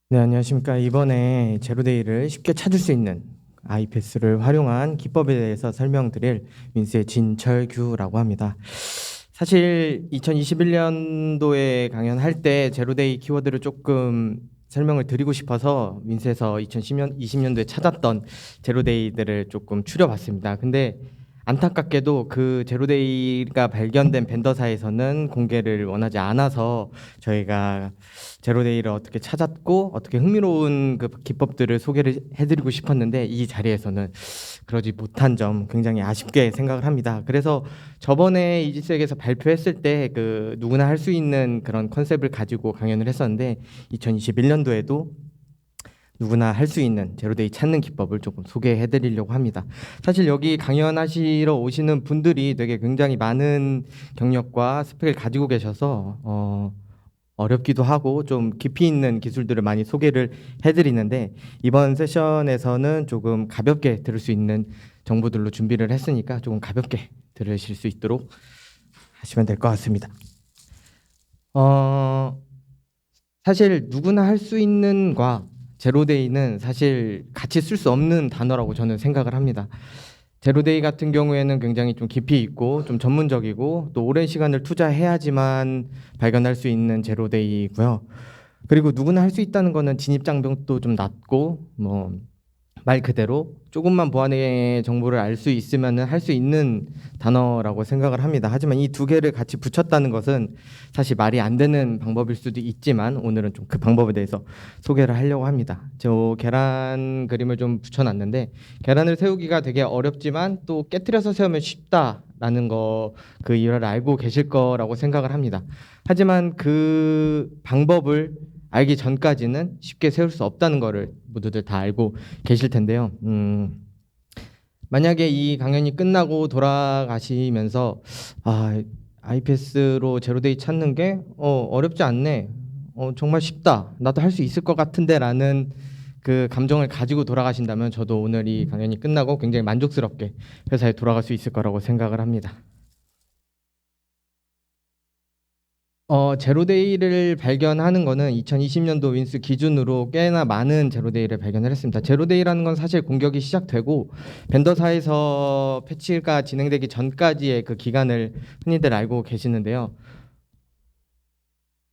네, 안녕하십니까. 이번에 제로데이를 쉽게 찾을 수 있는 아이패스를 활용한 기법에 대해서 설명드릴 윈스의 진철규라고 합니다. 사실 2021년도에 강연할 때 제로데이 키워드를 조금 설명을 드리고 싶어서 윈스에서 2020년도에 찾았던 제로데이들을 조금 추려봤습니다. 근데 안타깝게도 그 제로데이가 발견된 벤더사에서는 공개를 원하지 않아서 저희가 제로데이를 어떻게 찾았고 어떻게 흥미로운 그 기법들을 소개를 해드리고 싶었는데 이 자리에서는 그러지 못한 점 굉장히 아쉽게 생각을 합니다. 그래서 저번에 이지스에게서 발표했을 때 그 누구나 할 수 있는 그런 컨셉을 가지고 강연을 했었는데 2021년도에도 누구나 할 수 있는 제로데이 찾는 기법을 조금 소개해 드리려고 합니다. 사실 여기 강연하시러 오시는 분들이 되게 굉장히 많은 경력과 스펙을 가지고 계셔서 어렵기도 하고 좀 깊이 있는 기술들을 많이 소개를 해드리는데 이번 세션에서는 조금 가볍게 들을 수 있는 정보들로 준비를 했으니까 조금 가볍게 들으실 수 있도록 하시면 될 것 같습니다. 어, 사실 누구나 할 수 있는과 제로데이는 사실 같이 쓸 수 없는 단어라고 저는 생각을 합니다. 제로데이 같은 경우에는 굉장히 좀 깊이 있고 좀 전문적이고 또 오랜 시간을 투자해야지만 발견할 수 있는 제로데이고요. 그리고 누구나 할 수 있다는 거는 진입 장벽도 좀 낮고 뭐 말 그대로 조금만 보안의 정보를 알 수 있으면 할 수 있는 단어라고 생각을 합니다. 하지만 이 두 개를 같이 붙였다는 것은 사실 말이 안 되는 방법일 수도 있지만 오늘은 좀 그 방법에 대해서 소개를 하려고 합니다. 저 계란 그림을 좀 붙여놨는데 계란을 세우기가 되게 어렵지만 또 깨트려서 세우면 쉽다라는 거 그 일화를 알고 계실 거라고 생각을 합니다. 하지만 그 방법을 알기 전까지는 쉽게 세울 수 없다는 거를 모두들 다 알고 계실 텐데요. 만약에 이 강연이 끝나고 돌아가시면서 아이패스로 제로데이 찾는 게 어렵지 않네. 정말 쉽다. 나도 할 수 있을 것 같은데라는 그 감정을 가지고 돌아가신다면 저도 오늘 이 강연이 끝나고 굉장히 만족스럽게 회사에 돌아갈 수 있을 거라고 생각을 합니다. 제로데이를 발견하는 거는 2020년도 윈스 기준으로 꽤나 많은 제로데이를 발견을 했습니다. 제로데이라는 건 사실 공격이 시작되고 벤더사에서 패치가 진행되기 전까지의 그 기간을 흔히들 알고 계시는데요.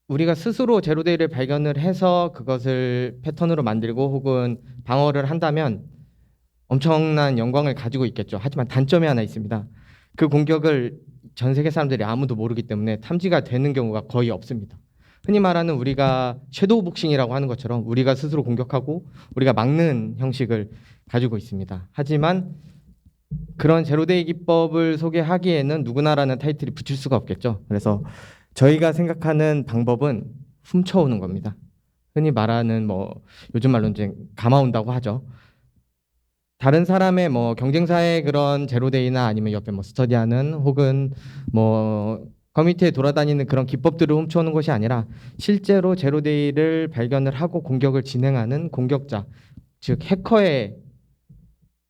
우리가 스스로 제로데이를 발견을 해서 그것을 패턴으로 만들고 혹은 방어를 한다면 엄청난 영광을 가지고 있겠죠. 하지만 단점이 하나 있습니다. 그 공격을 전 세계 사람들이 아무도 모르기 때문에 탐지가 되는 경우가 거의 없습니다. 흔히 말하는 우리가 섀도우 복싱이라고 하는 것처럼 우리가 스스로 공격하고 우리가 막는 형식을 가지고 있습니다. 하지만 그런 제로데이 기법을 소개하기에는 누구나라는 타이틀이 붙일 수가 없겠죠. 그래서 저희가 생각하는 방법은 훔쳐오는 겁니다. 흔히 말하는 뭐 요즘 말로 이제 감아온다고 하죠. 다른 사람의 뭐 경쟁사의 그런 제로데이나 아니면 옆에 뭐 스터디하는 혹은 뭐 커뮤니티에 돌아다니는 그런 기법들을 훔쳐오는 것이 아니라 실제로 제로데이를 발견을 하고 공격을 진행하는 공격자, 즉 해커의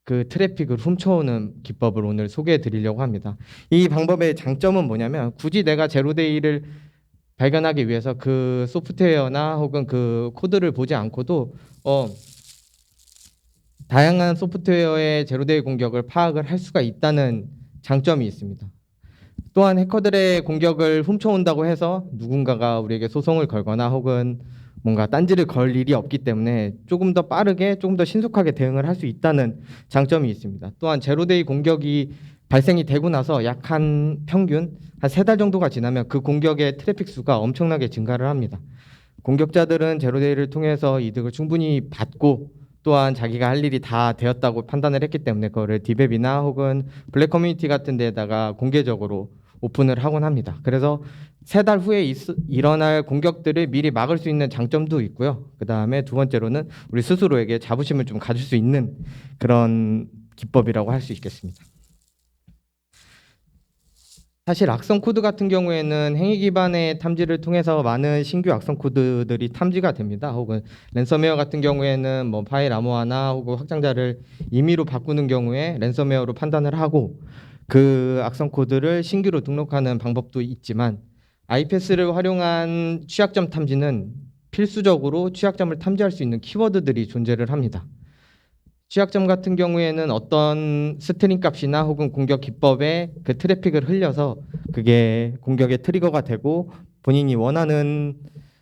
그 트래픽을 훔쳐오는 기법을 오늘 소개해 드리려고 합니다. 이 방법의 장점은 뭐냐면 굳이 내가 제로데이를 발견하기 위해서 그 소프트웨어나 혹은 그 코드를 보지 않고도 다양한 소프트웨어의 제로데이 공격을 파악을 할 수가 있다는 장점이 있습니다. 또한 해커들의 공격을 훔쳐온다고 해서 누군가가 우리에게 소송을 걸거나 혹은 뭔가 딴지를 걸 일이 없기 때문에 조금 더 빠르게 조금 더 신속하게 대응을 할 수 있다는 장점이 있습니다. 또한 제로데이 공격이 발생이 되고 나서 약 한 평균 한 3달 정도가 지나면 그 공격의 트래픽 수가 엄청나게 증가를 합니다. 공격자들은 제로데이를 통해서 이득을 충분히 받고 또한 자기가 할 일이 다 되었다고 판단을 했기 때문에 그거를 디웹이나 혹은 블랙 커뮤니티 같은 데다가 공개적으로 오픈을 하곤 합니다. 그래서 3달 후에 일어날 공격들을 미리 막을 수 있는 장점도 있고요. 그 다음에 두 번째로는 우리 스스로에게 자부심을 좀 가질 수 있는 그런 기법이라고 할 수 있겠습니다. 사실 악성 코드 같은 경우에는 행위 기반의 탐지를 통해서 많은 신규 악성 코드들이 탐지가 됩니다. 혹은 랜섬웨어 같은 경우에는 뭐 파일 암호화나 혹은 확장자를 임의로 바꾸는 경우에 랜섬웨어로 판단을 하고 그 악성 코드를 신규로 등록하는 방법도 있지만 아이패스를 활용한 취약점 탐지는 필수적으로 취약점을 탐지할 수 있는 키워드들이 존재를 합니다. 취약점 같은 경우에는 어떤 스트링 값이나 혹은 공격 기법에 그 트래픽을 흘려서 그게 공격의 트리거가 되고 본인이 원하는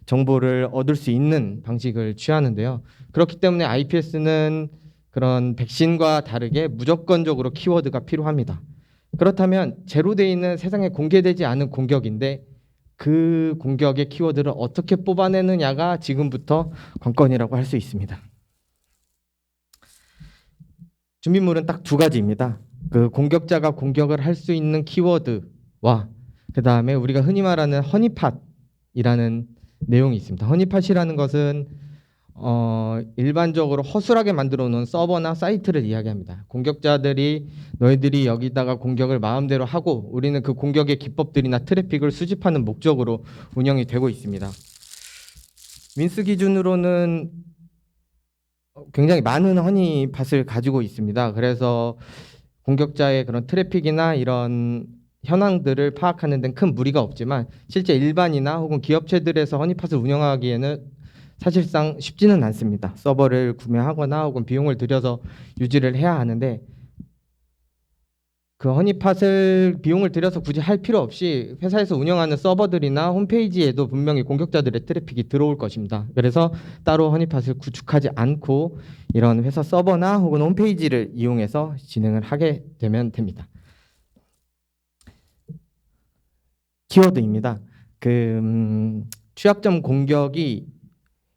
정보를 얻을 수 있는 방식을 취하는데요. 그렇기 때문에 IPS는 그런 백신과 다르게 무조건적으로 키워드가 필요합니다. 그렇다면 제로데이는 세상에 공개되지 않은 공격인데 그 공격의 키워드를 어떻게 뽑아내느냐가 지금부터 관건이라고 할 수 있습니다. 준비물은 딱 두 가지입니다. 그 공격자가 공격을 할 수 있는 키워드와 그 다음에 우리가 흔히 말하는 허니팟이라는 내용이 있습니다. 허니팟이라는 것은 일반적으로 허술하게 만들어 놓은 서버나 사이트를 이야기합니다. 공격자들이 너희들이 여기다가 공격을 마음대로 하고 우리는 그 공격의 기법들이나 트래픽을 수집하는 목적으로 운영이 되고 있습니다. 윈스 기준으로는 굉장히 많은 허니팟을 가지고 있습니다. 그래서 공격자의 그런 트래픽이나 이런 현황들을 파악하는 데는 큰 무리가 없지만 실제 일반이나 혹은 기업체들에서 허니팟을 운영하기에는 사실상 쉽지는 않습니다. 서버를 구매하거나 혹은 비용을 들여서 유지를 해야 하는데 그 허니팟을 비용을 들여서 굳이 할 필요 없이 회사에서 운영하는 서버들이나 홈페이지에도 분명히 공격자들의 트래픽이 들어올 것입니다. 그래서 따로 허니팟을 구축하지 않고 이런 회사 서버나 혹은 홈페이지를 이용해서 진행을 하게 되면 됩니다. 키워드입니다. 취약점 공격이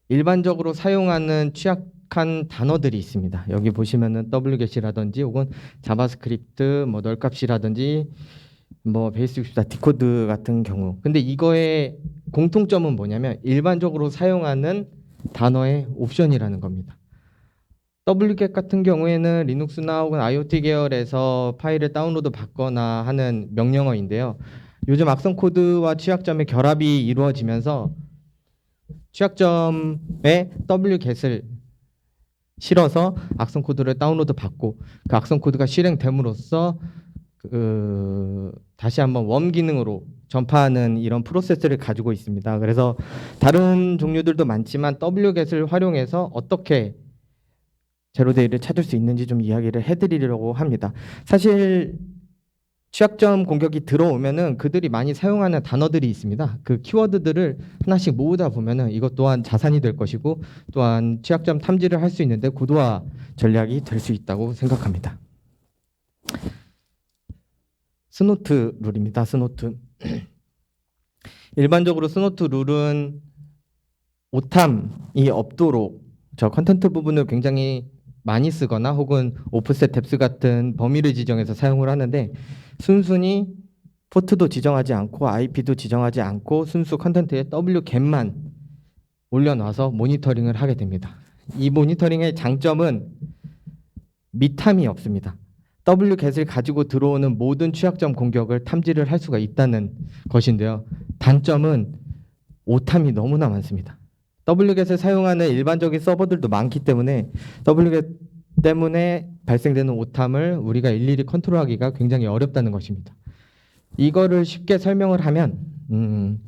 일반적으로 사용하는 취약한 단어들이 있습니다. 여기 보시면은 wget이라든지 혹은 자바스크립트, 뭐 널값이라든지 뭐 베이스64 디코드 같은 경우. 근데 이거의 공통점은 뭐냐면 일반적으로 사용하는 단어의 옵션이라는 겁니다. wget 같은 경우에는 리눅스나 혹은 IoT 계열에서 파일을 다운로드 받거나 하는 명령어인데요. 요즘 악성 코드와 취약점의 결합이 이루어지면서 취약점에 wget을 실어서 악성 코드를 다운로드 받고 그 악성 코드가 실행됨으로써 다시 한번 웜 기능으로 전파하는 이런 프로세스를 가지고 있습니다. 그래서 다른 종류들도 많지만 wget을 활용해서 어떻게 제로데이를 찾을 수 있는지 좀 이야기를 해드리려고 합니다. 사실 취약점 공격이 들어오면은 그들이 많이 사용하는 단어들이 있습니다. 그 키워드들을 하나씩 모으다 보면은 이것 또한 자산이 될 것이고 또한 취약점 탐지를 할 수 있는데 고도화 전략이 될 수 있다고 생각합니다. 스노트 룰입니다. 스노트. 일반적으로 스노트 룰은 오탐이 없도록 저 컨텐트 부분을 굉장히 많이 쓰거나 혹은 오프셋 뎁스 같은 범위를 지정해서 사용을 하는데 순순히 포트도 지정하지 않고 IP도 지정하지 않고 순수 컨텐트에 wget만 올려놔서 모니터링을 하게 됩니다. 이 모니터링의 장점은 미탐이 없습니다. wget을 가지고 들어오는 모든 취약점 공격을 탐지를 할 수가 있다는 것인데요. 단점은 오탐이 너무나 많습니다. wget을 사용하는 일반적인 서버들도 많기 때문에 wget 때문에 발생되는 오탐을 우리가 일일이 컨트롤하기가 굉장히 어렵다는 것입니다. 이거를 쉽게 설명을 하면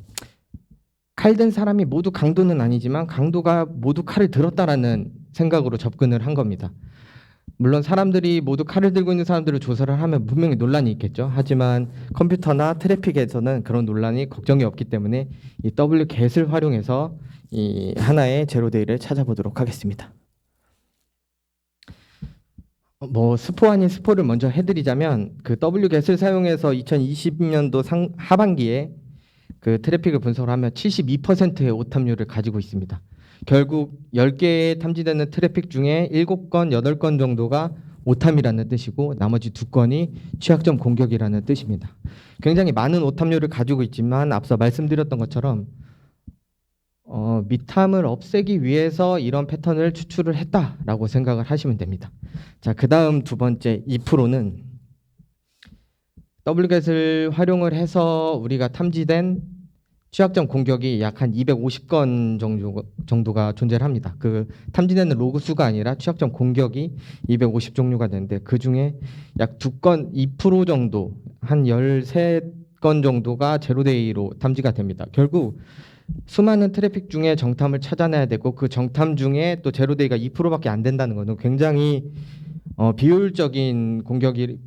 칼든 사람이 모두 강도는 아니지만 강도가 모두 칼을 들었다라는 생각으로 접근을 한 겁니다. 물론 사람들이 모두 칼을 들고 있는 사람들을 조사를 하면 분명히 논란이 있겠죠. 하지만 컴퓨터나 트래픽에서는 그런 논란이 걱정이 없기 때문에 이 wget을 활용해서 이 하나의 제로데이를 찾아보도록 하겠습니다. 뭐 스포 아닌 스포를 먼저 해드리자면 그 wget을 사용해서 2020년도 하반기에 그 트래픽을 분석을 하면 72%의 오탐률을 가지고 있습니다. 결국 10개의 탐지되는 트래픽 중에 7건, 8건 정도가 오탐이라는 뜻이고 나머지 2건이 취약점 공격이라는 뜻입니다. 굉장히 많은 오탐률을 가지고 있지만 앞서 말씀드렸던 것처럼 미탐을 없애기 위해서 이런 패턴을 추출을 했다라고 생각을 하시면 됩니다. 자, 그 다음 두 번째 2%는 wget을 활용을 해서 우리가 탐지된 취약점 공격이 약 한 250건 정도가 존재를 합니다. 그 탐지되는 로그 수가 아니라 취약점 공격이 250종류가 되는데 그 중에 약 2건, 2% 정도, 한 13건 정도가 제로데이로 탐지가 됩니다. 결국 수많은 트래픽 중에 정탐을 찾아내야 되고 그 정탐 중에 또 제로데이가 2%밖에 안 된다는 거는 굉장히 비효율적인 공격이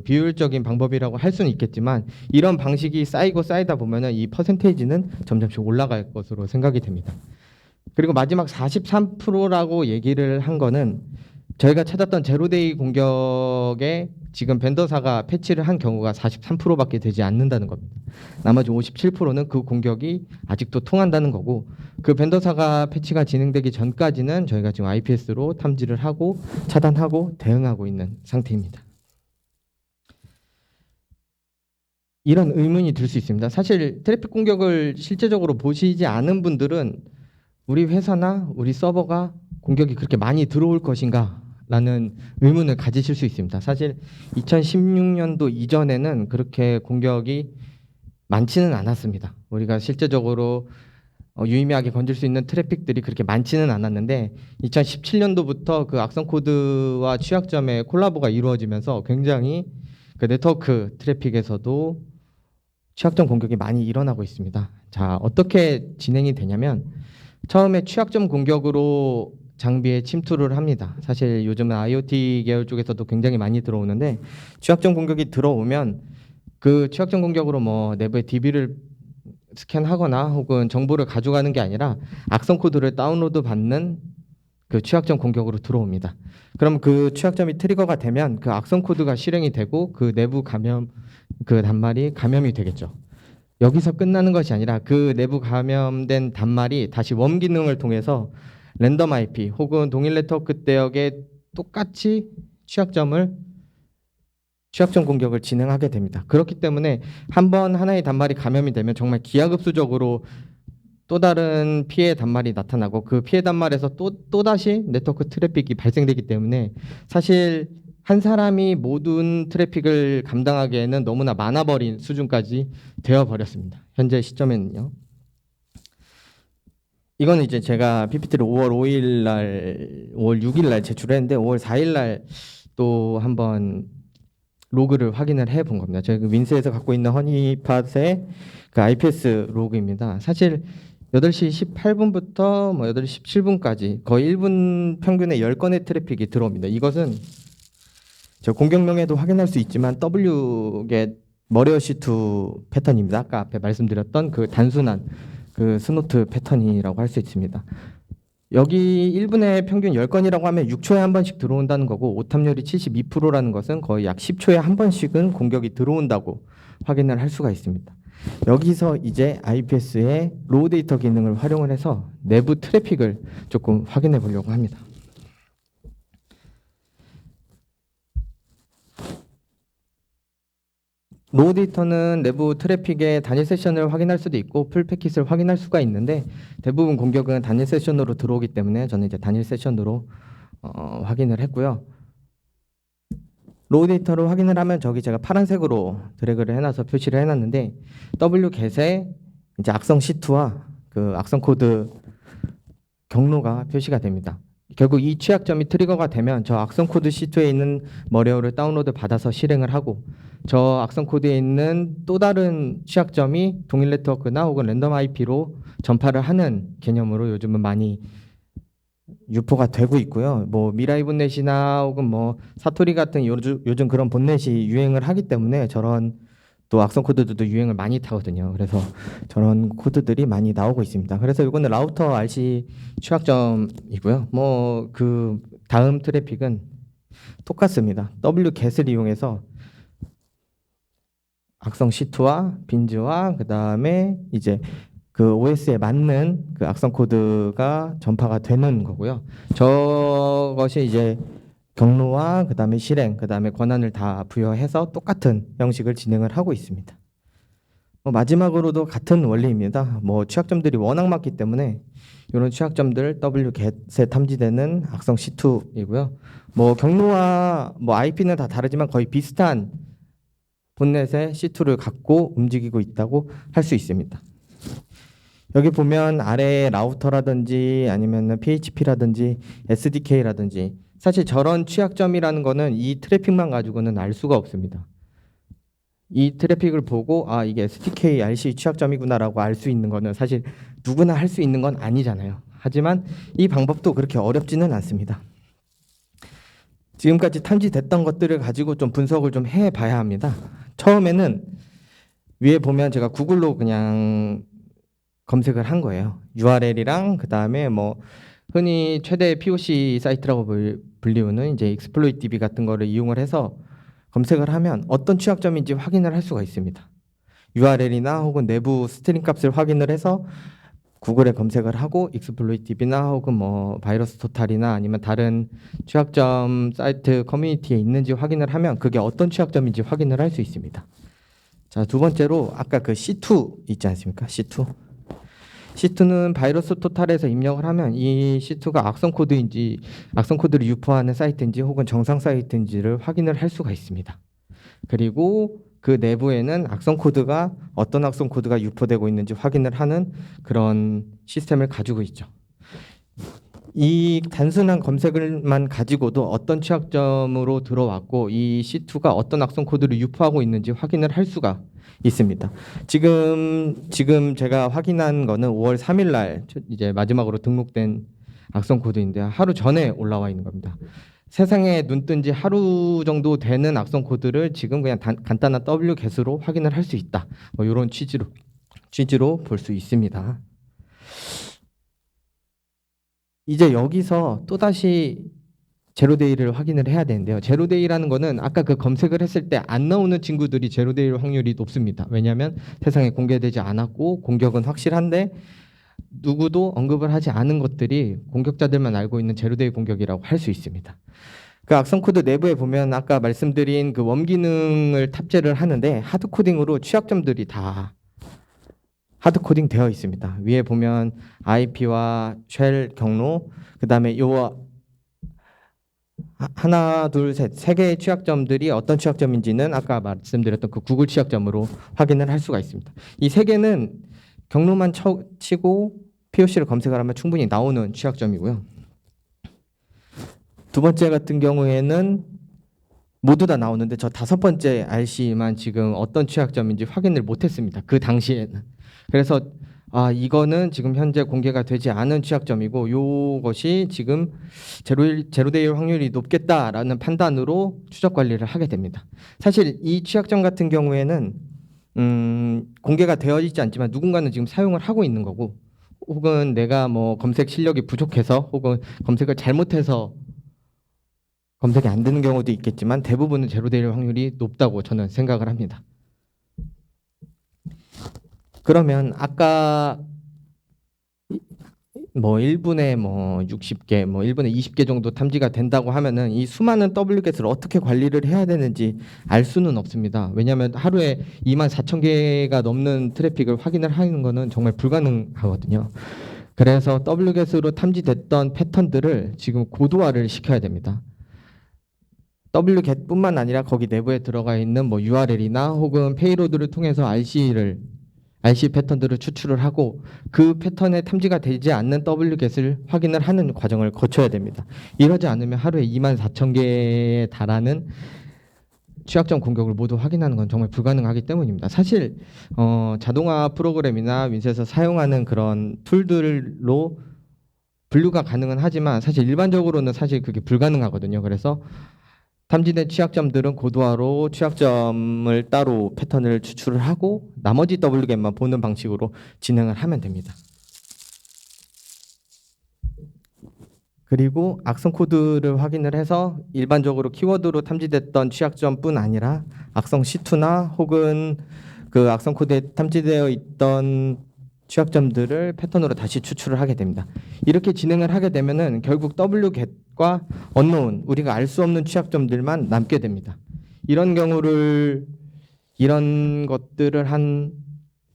비효율적인 방법이라고 할 수는 있겠지만 이런 방식이 쌓이고 쌓이다 보면은 이 퍼센테이지는 점점씩 올라갈 것으로 생각이 됩니다. 그리고 마지막 43%라고 얘기를 한 거는 저희가 찾았던 제로데이 공격에 지금 벤더사가 패치를 한 경우가 43%밖에 되지 않는다는 겁니다. 나머지 57%는 그 공격이 아직도 통한다는 거고 그 벤더사가 패치가 진행되기 전까지는 저희가 지금 IPS로 탐지를 하고 차단하고 대응하고 있는 상태입니다. 이런 의문이 들 수 있습니다. 사실 트래픽 공격을 실제적으로 보시지 않은 분들은 우리 회사나 우리 서버가 공격이 그렇게 많이 들어올 것인가 라는 의문을 가지실 수 있습니다. 사실 2016년도 이전에는 그렇게 공격이 많지는 않았습니다. 우리가 실제적으로 유의미하게 건질 수 있는 트래픽들이 그렇게 많지는 않았는데 2017년도부터 그 악성 코드와 취약점의 콜라보가 이루어지면서 굉장히 그 네트워크 트래픽에서도 취약점 공격이 많이 일어나고 있습니다. 자, 어떻게 진행이 되냐면 처음에 취약점 공격으로 장비에 침투를 합니다. 사실 요즘은 IoT 계열 쪽에서도 굉장히 많이 들어오는데 취약점 공격이 들어오면 그 취약점 공격으로 뭐 내부의 DB를 스캔하거나 혹은 정보를 가져가는 게 아니라 악성 코드를 다운로드 받는 그 취약점 공격으로 들어옵니다. 그럼 그 취약점이 트리거가 되면 그 악성 코드가 실행이 되고 그 내부 감염 그 단말이 감염이 되겠죠. 여기서 끝나는 것이 아니라 그 내부 감염된 단말이 다시 웜 기능을 통해서 랜덤 IP 혹은 동일 네트워크 대역에 똑같이 취약점 공격을 진행하게 됩니다. 그렇기 때문에 한번 하나의 단말이 감염이 되면 정말 기하급수적으로 또 다른 피해 단말이 나타나고 그 피해 단말에서 또다시 네트워크 트래픽이 발생되기 때문에 사실 한 사람이 모든 트래픽을 감당하기에는 너무나 많아버린 수준까지 되어버렸습니다. 현재 시점에는요. 이거는 이제 제가 PPT를 5월 5일 날, 5월 6일 날 제출했는데 5월 4일 날 또 한번 로그를 확인을 해본 겁니다. 저희 그 윈스에서 갖고 있는 허니팟의 그 IPS 로그입니다. 사실 8시 18분부터 뭐 8시 17분까지 거의 1분 평균에 10건의 트래픽이 들어옵니다. 이것은 저 공격명에도 확인할 수 있지만 Wget 머리어시2 패턴입니다. 아까 앞에 말씀드렸던 그 단순한 그 스노트 패턴이라고 할 수 있습니다. 여기 1분에 평균 10건이라고 하면 6초에 한 번씩 들어온다는 거고 오탐률이 72%라는 것은 거의 약 10초에 한 번씩은 공격이 들어온다고 확인을 할 수가 있습니다. 여기서 이제 IPS의 로우 데이터 기능을 활용을 해서 내부 트래픽을 조금 확인해 보려고 합니다. 로우 데이터는 내부 트래픽의 단일 세션을 확인할 수도 있고 풀 패킷을 확인할 수가 있는데 대부분 공격은 단일 세션으로 들어오기 때문에 저는 이제 단일 세션으로 확인을 했고요. 로우 데이터로 확인을 하면 저기 제가 파란색으로 드래그를 해놔서 표시를 해놨는데 wget에 이제 악성 C2와 그 악성 코드 경로가 표시가 됩니다. 결국 이 취약점이 트리거가 되면 저 악성 코드 C2에 있는 머리어를 다운로드 받아서 실행을 하고 저 악성 코드에 있는 또 다른 취약점이 동일 네트워크나 혹은 랜덤 IP로 전파를 하는 개념으로 요즘은 많이 유포가 되고 있고요. 뭐 미라이 본넷이나 혹은 뭐 사토리 같은 요즘 그런 본넷이 유행을 하기 때문에 저런 또 악성 코드들도 유행을 많이 타거든요. 그래서 저런 코드들이 많이 나오고 있습니다. 그래서 이거는 라우터 RC 취약점이고요. 뭐 그 다음 트래픽은 똑같습니다. wget을 이용해서 악성 C2와 빈즈와 그 다음에 이제 그 OS에 맞는 그 악성 코드가 전파가 되는 거고요. 저것이 이제 경로와 그 다음에 실행, 그 다음에 권한을 다 부여해서 똑같은 형식을 진행을 하고 있습니다. 마지막으로도 같은 원리입니다. 뭐 취약점들이 워낙 많기 때문에 이런 취약점들 wget에 탐지되는 악성 C2이고요. 뭐 경로와 뭐 IP는 다 다르지만 거의 비슷한 본넷의 C2를 갖고 움직이고 있다고 할 수 있습니다. 여기 보면 아래에 라우터라든지 아니면 PHP라든지 SDK라든지 사실 저런 취약점이라는 거는 이 트래픽만 가지고는 알 수가 없습니다. 이 트래픽을 보고 아 이게 STK RC 취약점이구나라고 알 수 있는 거는 사실 누구나 할 수 있는 건 아니잖아요. 하지만 이 방법도 그렇게 어렵지는 않습니다. 지금까지 탐지됐던 것들을 가지고 좀 분석을 좀 해봐야 합니다. 처음에는 위에 보면 제가 구글로 그냥 검색을 한 거예요. URL이랑 그 다음에 뭐 흔히 최대 POC 사이트라고 불리우는 이제 익스플로이트 DB 같은 거를 이용을 해서 검색을 하면 어떤 취약점인지 확인을 할 수가 있습니다. URL이나 혹은 내부 스트링 값을 확인을 해서 구글에 검색을 하고 익스플로이트 DB나 혹은 뭐 바이러스 토탈이나 아니면 다른 취약점 사이트 커뮤니티에 있는지 확인을 하면 그게 어떤 취약점인지 확인을 할 수 있습니다. 자, 두 번째로 아까 그 C2 있지 않습니까? C2는 바이러스 토탈에서 입력을 하면 이 C2가 악성 코드인지 악성 코드를 유포하는 사이트인지 혹은 정상 사이트인지를 확인을 할 수가 있습니다. 그리고 그 내부에는 어떤 악성 코드가 유포되고 있는지 확인을 하는 그런 시스템을 가지고 있죠. 이 단순한 검색을만 가지고도 어떤 취약점으로 들어왔고 이 C2가 어떤 악성 코드를 유포하고 있는지 확인을 할 수가 있습니다. 지금 제가 확인한 거는 5월 3일 날 이제 마지막으로 등록된 악성 코드인데 하루 전에 올라와 있는 겁니다. 세상에 눈 뜬 지 하루 정도 되는 악성 코드를 지금 그냥 간단한 wget으로 확인을 할 수 있다. 뭐 이런 취지로 볼 수 있습니다. 이제 여기서 또다시 제로데이를 확인을 해야 되는데요. 제로데이라는 거는 아까 그 검색을 했을 때 안 나오는 친구들이 제로데이일 확률이 높습니다. 왜냐하면 세상에 공개되지 않았고 공격은 확실한데 누구도 언급을 하지 않은 것들이 공격자들만 알고 있는 제로데이 공격이라고 할 수 있습니다. 그 악성 코드 내부에 보면 아까 말씀드린 그 웜 기능을 탑재를 하는데 하드 코딩으로 취약점들이 다 하드 코딩 되어 있습니다. 위에 보면 IP와 쉘 경로, 그 다음에 요 하나, 둘, 셋, 세 개의 취약점들이 어떤 취약점인지는 아까 말씀드렸던 그 구글 취약점으로 확인을 할 수가 있습니다. 이 세 개는 경로만 치고 POC를 검색을 하면 충분히 나오는 취약점이고요. 두 번째 같은 경우에는 모두 다 나오는데 저 다섯 번째 RC만 지금 어떤 취약점인지 확인을 못했습니다. 그 당시에는. 그래서 이거는 지금 현재 공개가 되지 않은 취약점이고 이것이 지금 제로데이일 확률이 높겠다라는 판단으로 추적 관리를 하게 됩니다. 사실 이 취약점 같은 경우에는 공개가 되어 있지 않지만 누군가는 지금 사용을 하고 있는 거고 혹은 내가 뭐 검색 실력이 부족해서 혹은 검색을 잘못해서 검색이 안 되는 경우도 있겠지만 대부분은 제로데이일 확률이 높다고 저는 생각을 합니다. 그러면 아까 뭐 1분에 뭐 60개, 뭐 1분에 20개 정도 탐지가 된다고 하면은 이 수많은 wget을 어떻게 관리를 해야 되는지 알 수는 없습니다. 왜냐하면 하루에 24,000개가 넘는 트래픽을 확인을 하는 거는 정말 불가능하거든요. 그래서 wget으로 탐지됐던 패턴들을 지금 고도화를 시켜야 됩니다. wget뿐만 아니라 거기 내부에 들어가 있는 뭐 URL이나 혹은 페이로드를 통해서 RC 패턴들을 추출을 하고 그 패턴에 탐지가 되지 않는 wget을 확인을 하는 과정을 거쳐야 됩니다. 이러지 않으면 하루에 24,000개에 달하는 취약점 공격을 모두 확인하는 건 정말 불가능하기 때문입니다. 사실 자동화 프로그램이나 윈셋에서 사용하는 그런 툴들로 분류가 가능은 하지만 사실 일반적으로는 사실 그게 불가능하거든요. 그래서 탐지된 취약점들은 고도화로 취약점을 따로 패턴을 추출을 하고 나머지 wget만 보는 방식으로 진행을 하면 됩니다. 그리고 악성 코드를 확인을 해서 일반적으로 키워드로 탐지됐던 취약점뿐 아니라 악성 C2나 혹은 그 악성 코드에 탐지되어 있던 취약점들을 패턴으로 다시 추출을 하게 됩니다. 이렇게 진행을 하게 되면은 결국 wget과 unknown, 우리가 알 수 없는 취약점들만 남게 됩니다. 이런 것들을 한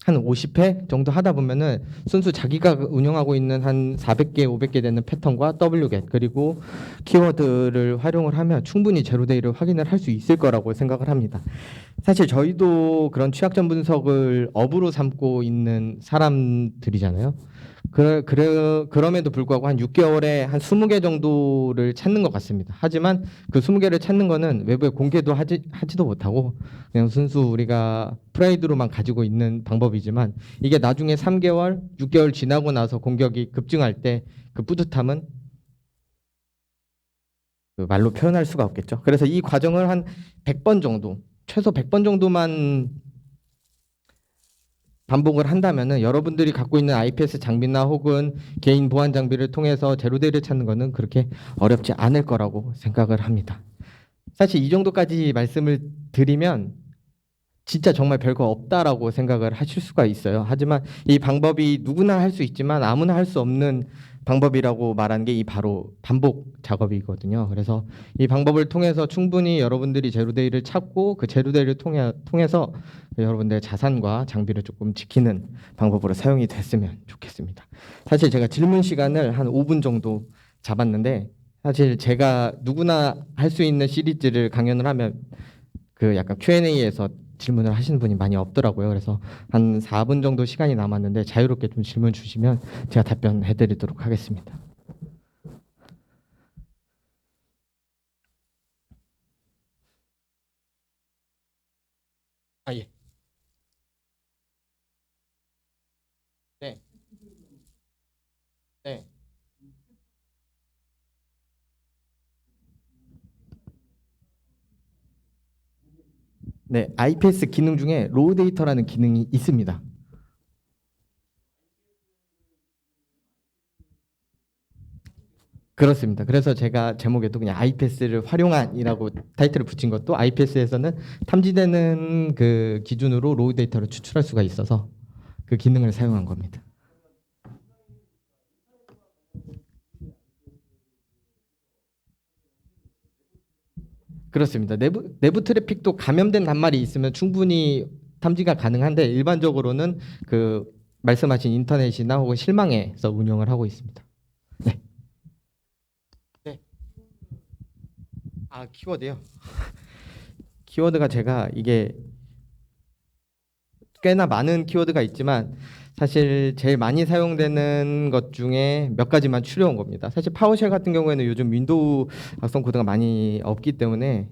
50회 정도 하다 보면은 순수 자기가 운영하고 있는 한 400개, 500개 되는 패턴과 wget 그리고 키워드를 활용을 하면 충분히 제로데이를 확인을 할 수 있을 거라고 생각을 합니다. 사실 저희도 그런 취약점 분석을 업으로 삼고 있는 사람들이잖아요. 그럼에도 불구하고 한 6개월에 한 20개 정도를 찾는 것 같습니다. 하지만 그 20개를 찾는 거는 외부에 공개도 하지도 못하고 그냥 순수 우리가 프라이드로만 가지고 있는 방법이지만 이게 나중에 3개월, 6개월 지나고 나서 공격이 급증할 때 그 뿌듯함은 그 말로 표현할 수가 없겠죠. 그래서 이 과정을 한 100번 정도, 최소 100번 정도만 반복을 한다면은 여러분들이 갖고 있는 IPS 장비나 혹은 개인 보안 장비를 통해서 제로데이를 찾는 거는 그렇게 어렵지 않을 거라고 생각을 합니다. 사실 이 정도까지 말씀을 드리면 진짜 정말 별거 없다라고 생각을 하실 수가 있어요. 하지만 이 방법이 누구나 할 수 있지만 아무나 할 수 없는 방법이라고 말한 게 이 바로 반복 작업이거든요. 그래서 이 방법을 통해서 충분히 여러분들이 제로데이를 찾고 그 제로데이를 통해서 여러분들의 자산과 장비를 조금 지키는 방법으로 사용이 됐으면 좋겠습니다. 사실 제가 질문 시간을 한 5분 정도 잡았는데 사실 제가 누구나 할 수 있는 시리즈를 강연을 하면 그 약간 Q&A에서 질문을 하시는 분이 많이 없더라고요. 그래서 한 4분 정도 시간이 남았는데 자유롭게 좀 질문 주시면 제가 답변해 드리도록 하겠습니다. 아, 예. 네. 네. 네, IPS 기능 중에 로우 데이터라는 기능이 있습니다. 그렇습니다. 그래서 제가 제목에도 그냥 IPS를 활용한이라고 타이틀을 붙인 것도 IPS에서는 탐지되는 그 기준으로 로우 데이터를 추출할 수가 있어서 그 기능을 사용한 겁니다. 그렇습니다. 내부 트래픽도 감염된 단말이 있으면 충분히 탐지가 가능한데 일반적으로는 그 말씀하신 인터넷이나 혹은 실망에서 운영을 하고 있습니다. 네. 네. 아, 키워드요. 키워드가 제가 이게 꽤나 많은 키워드가 있지만 사실 제일 많이 사용되는 것 중에 몇 가지만 추려온 겁니다. 사실 파워쉘 같은 경우에는 요즘 윈도우 악성 코드가 많이 없기 때문에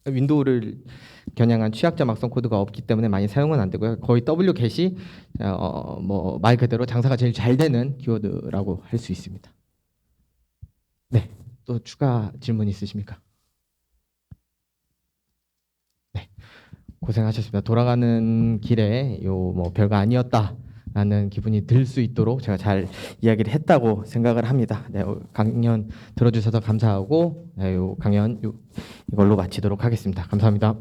윈도우를 겨냥한 취약점 악성 코드가 없기 때문에 많이 사용은 안 되고요. 거의 wget이 뭐 말 그대로 장사가 제일 잘 되는 키워드라고 할 수 있습니다. 네, 또 추가 질문 있으십니까? 네, 고생하셨습니다. 돌아가는 길에 요 뭐 별거 아니었다라는 기분이 들 수 있도록 제가 잘 이야기를 했다고 생각을 합니다. 네, 강연 들어주셔서 감사하고 네, 요 강연 이걸로 마치도록 하겠습니다. 감사합니다.